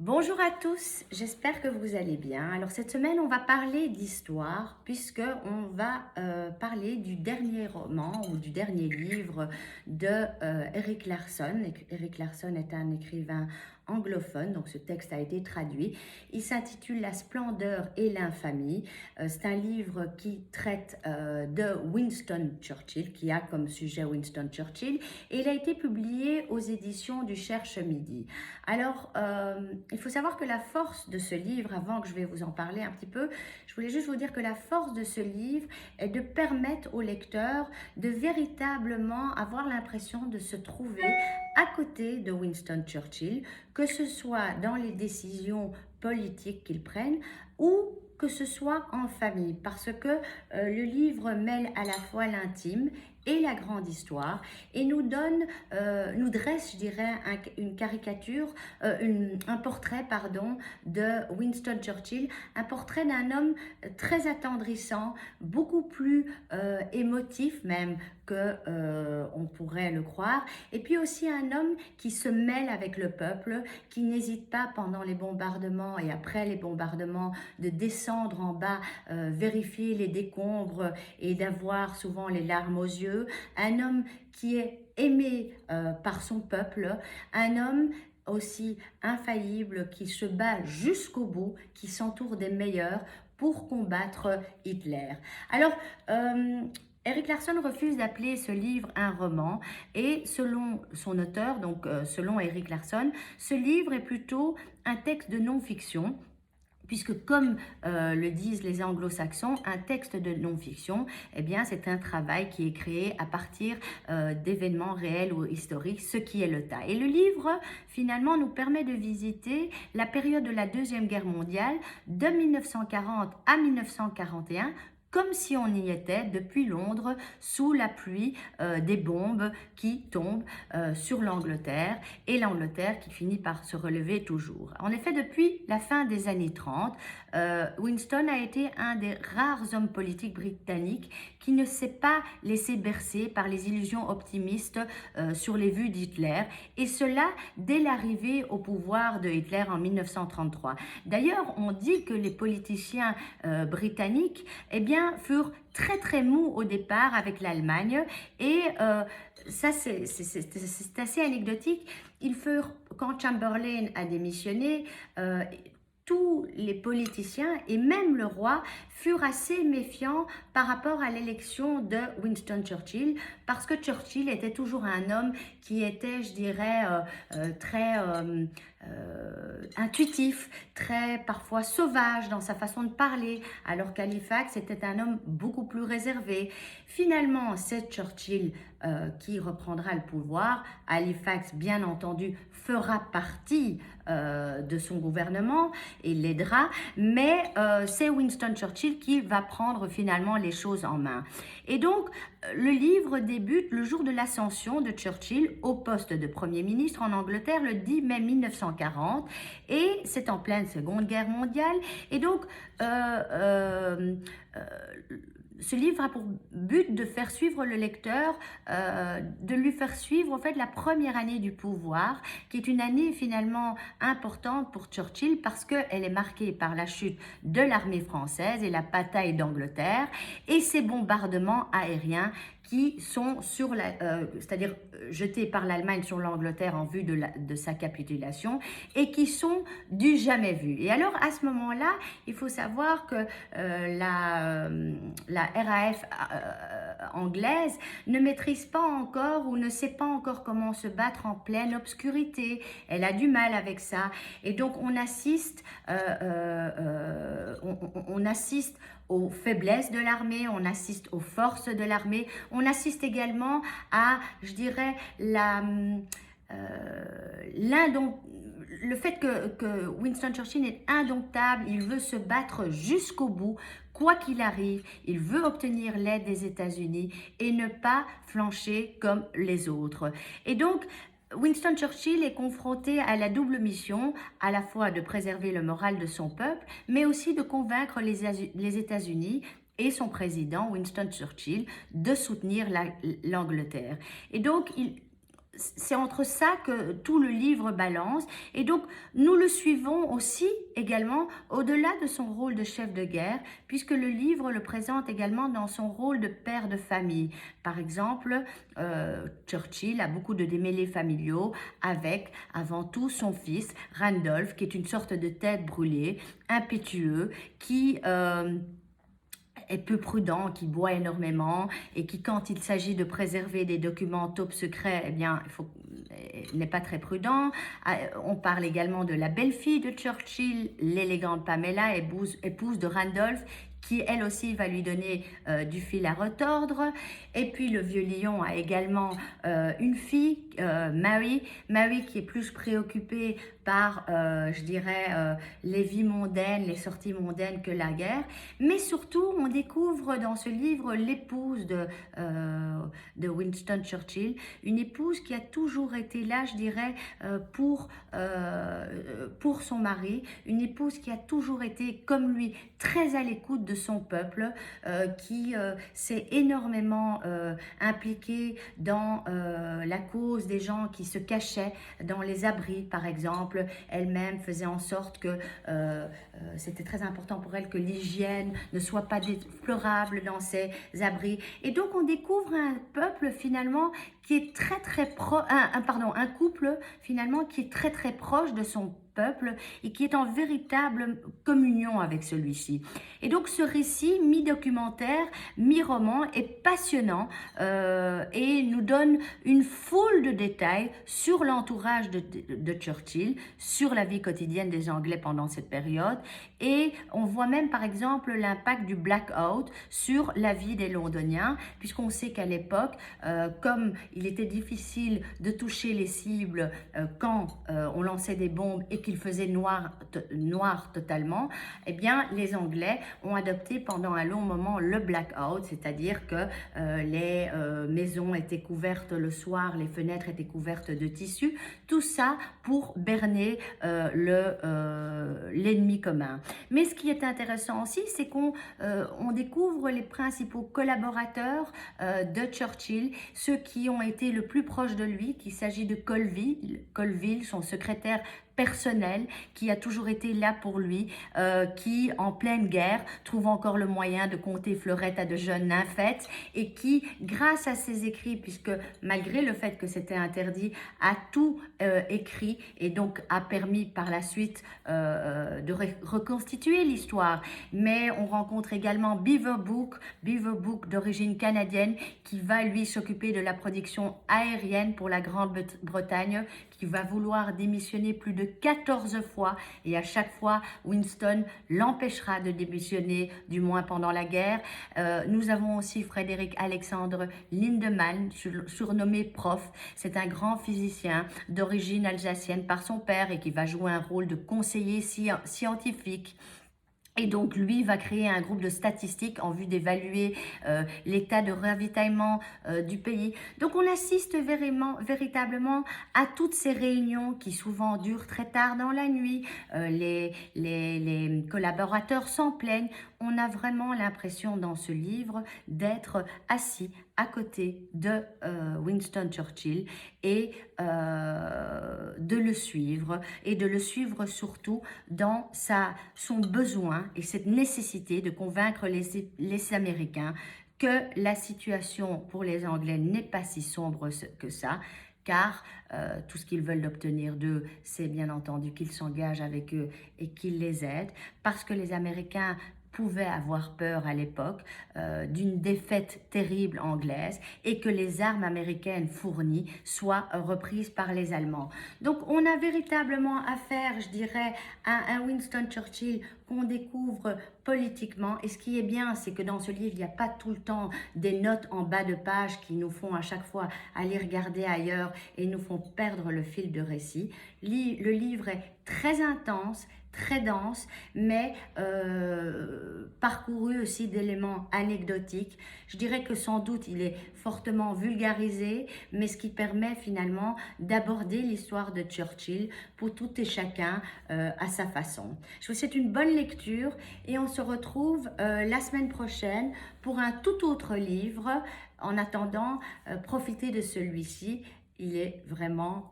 Bonjour à tous, j'espère que vous allez bien. Alors cette semaine, on va parler d'histoire puisque on va parler du dernier roman ou du dernier livre de Erik Larson. Erik Larson est un écrivain anglophone, donc ce texte a été traduit. Il s'intitule La splendeur et l'infamie. C'est un livre qui traite de Winston Churchill, qui a comme sujet Winston Churchill, et il a été publié aux éditions du Cherche Midi. Alors, il faut savoir que la force de ce livre, avant que je vais vous en parler un petit peu, je voulais juste vous dire que la force de ce livre est de permettre au lecteur de véritablement avoir l'impression de se trouver à côté de Winston Churchill, que ce soit dans les décisions politiques qu'il prenne ou que ce soit en famille, parce que le livre mêle à la fois l'intime et la grande histoire et nous donne, nous dresse, je dirais, une caricature, un portrait, pardon, de Winston Churchill, un portrait d'un homme très attendrissant, beaucoup plus émotif même que on pourrait le croire, et puis aussi un homme qui se mêle avec le peuple, qui n'hésite pas pendant les bombardements et après les bombardements de descendre en bas, vérifier les décombres et d'avoir souvent les larmes aux yeux, un homme qui est aimé par son peuple, un homme aussi infaillible qui se bat jusqu'au bout, qui s'entoure des meilleurs pour combattre Hitler. Alors, Erik Larson refuse d'appeler ce livre un roman et selon son auteur, donc selon Erik Larson, ce livre est plutôt un texte de non-fiction puisque comme le disent les anglo-saxons, un texte de non-fiction, eh bien, c'est un travail qui est créé à partir d'événements réels ou historiques, ce qui est le cas. Et le livre, finalement, nous permet de visiter la période de la Deuxième Guerre mondiale, de 1940 à 1941, comme si on y était depuis Londres, sous la pluie des bombes qui tombent sur l'Angleterre, et l'Angleterre qui finit par se relever toujours. En effet, depuis la fin des années 30, Winston a été un des rares hommes politiques britanniques qui ne s'est pas laissé bercer par les illusions optimistes sur les vues d'Hitler, et cela dès l'arrivée au pouvoir de Hitler en 1933. D'ailleurs, on dit que les politiciens britanniques, eh bien, furent très mous au départ avec l'Allemagne, et ça c'est assez anecdotique. Ils furent, quand Chamberlain a démissionné, tous les politiciens et même le roi furent assez méfiants par rapport à l'élection de Winston Churchill, parce que Churchill était toujours un homme qui était, je dirais, très intuitif, très parfois sauvage dans sa façon de parler, alors qu'Halifax était un homme beaucoup plus réservé. Finalement, c'est Churchill qui reprendra le pouvoir. Halifax, bien entendu, fera partie de son gouvernement et l'aidera, mais c'est Winston Churchill qui va prendre finalement les choses en main. Et donc, le livre débute le jour de l'ascension de Churchill au poste de Premier ministre en Angleterre le 10 mai 1940, et c'est en pleine Seconde Guerre mondiale, et donc ce livre a pour but de faire suivre le lecteur, de lui faire suivre en fait la première année du pouvoir, qui est une année finalement importante pour Churchill parce qu'elle est marquée par la chute de l'armée française et la bataille d'Angleterre et ces bombardements aériens qui sont c'est-à-dire jetés par l'Allemagne sur l'Angleterre en vue de sa capitulation et qui sont du jamais vu. Et alors à ce moment-là, il faut savoir que la RAF anglaise ne maîtrise pas encore ou ne sait pas encore comment se battre en pleine obscurité. Elle a du mal avec ça. Et donc on assiste aux faiblesses de l'armée, on assiste aux forces de l'armée, on assiste également à, je dirais, le fait que Winston Churchill est indomptable, il veut se battre jusqu'au bout, quoi qu'il arrive, il veut obtenir l'aide des États-Unis et ne pas flancher comme les autres. Et donc, Winston Churchill est confronté à la double mission, à la fois de préserver le moral de son peuple, mais aussi de convaincre les États-Unis et son président, Winston Churchill, de soutenir l'Angleterre. Et donc, c'est entre ça que tout le livre balance. Et donc, nous le suivons aussi également au-delà de son rôle de chef de guerre, puisque le livre le présente également dans son rôle de père de famille. Par exemple, Churchill a beaucoup de démêlés familiaux avec, avant tout, son fils, Randolph, qui est une sorte de tête brûlée, impétueux, qui est peu prudent, qui boit énormément et qui, quand il s'agit de préserver des documents top secrets, eh bien, n'est pas très prudent. On parle également de la belle-fille de Churchill, l'élégante Pamela, épouse de Randolph, qui elle aussi va lui donner du fil à retordre. Et puis le vieux lion a également une fille, Mary, qui est plus préoccupée par, je dirais, les vies mondaines, les sorties mondaines que la guerre. Mais surtout, on découvre dans ce livre l'épouse de Winston Churchill, une épouse qui a toujours été là, je dirais, pour son mari, une épouse qui a toujours été, comme lui, très à l'écoute de son peuple, qui s'est énormément impliquée dans la cause des gens qui se cachaient dans les abris, par exemple. Elle-même faisait en sorte que c'était très important pour elle que l'hygiène ne soit pas déplorable dans ces abris. Et donc on découvre un peuple finalement qui est très proche, un couple finalement qui est très proche de son peuple et qui est en véritable communion avec celui-ci. Et donc ce récit, mi-documentaire, mi-roman, est passionnant et nous donne une foule de détails sur l'entourage de Churchill, sur la vie quotidienne des Anglais pendant cette période, et on voit même par exemple l'impact du blackout sur la vie des Londoniens, puisqu'on sait qu'à l'époque, comme il était difficile de toucher les cibles quand on lançait des bombes et qu'il faisait noir totalement, eh bien les Anglais ont adopté pendant un long moment le blackout, c'est-à-dire que les maisons étaient couvertes le soir, les fenêtres étaient couvertes de tissu, tout ça pour berner l'ennemi commun. Mais ce qui est intéressant aussi, c'est qu'on découvre les principaux collaborateurs de Churchill, ceux qui ont été le plus proches de lui, qu'il s'agit de Colville, son secrétaire personnel, qui a toujours été là pour lui, qui en pleine guerre trouve encore le moyen de compter fleurettes à de jeunes nymphètes et qui, grâce à ses écrits, puisque malgré le fait que c'était interdit, a tout écrit et donc a permis par la suite de reconstituer l'histoire. Mais on rencontre également Beaver Brook d'origine canadienne, qui va lui s'occuper de la production aérienne pour la Grande-Bretagne, qui va vouloir démissionner plus de 14 fois et à chaque fois Winston l'empêchera de démissionner, du moins pendant la guerre. Nous avons aussi Frédéric Alexandre Lindemann, surnommé Prof. C'est un grand physicien d'origine alsacienne par son père et qui va jouer un rôle de conseiller scientifique. Et donc, lui va créer un groupe de statistiques en vue d'évaluer l'état de ravitaillement du pays. Donc, on assiste véritablement à toutes ces réunions qui souvent durent très tard dans la nuit. Les collaborateurs s'en plaignent. On a vraiment l'impression dans ce livre d'être assis à côté de Winston Churchill et de le suivre, et de le suivre surtout dans son besoin et cette nécessité de convaincre les Américains que la situation pour les Anglais n'est pas si sombre que ça, car tout ce qu'ils veulent obtenir d'eux, c'est bien entendu qu'ils s'engagent avec eux et qu'ils les aident, parce que les Américains pouvaient avoir peur à l'époque d'une défaite terrible anglaise et que les armes américaines fournies soient reprises par les Allemands. Donc on a véritablement affaire, je dirais, à un Winston Churchill qu'on découvre politiquement. Et ce qui est bien, c'est que dans ce livre, il n'y a pas tout le temps des notes en bas de page qui nous font à chaque fois aller regarder ailleurs et nous font perdre le fil de récit. Le livre est très intense, très dense, mais parcouru aussi d'éléments anecdotiques. Je dirais que sans doute il est fortement vulgarisé, mais ce qui permet finalement d'aborder l'histoire de Churchill pour tout et chacun à sa façon. Je vous souhaite une bonne lecture et on se retrouve la semaine prochaine pour un tout autre livre. En attendant, profitez de celui-ci il est vraiment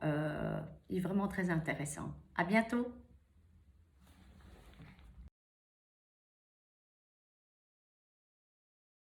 très intéressant. À bientôt!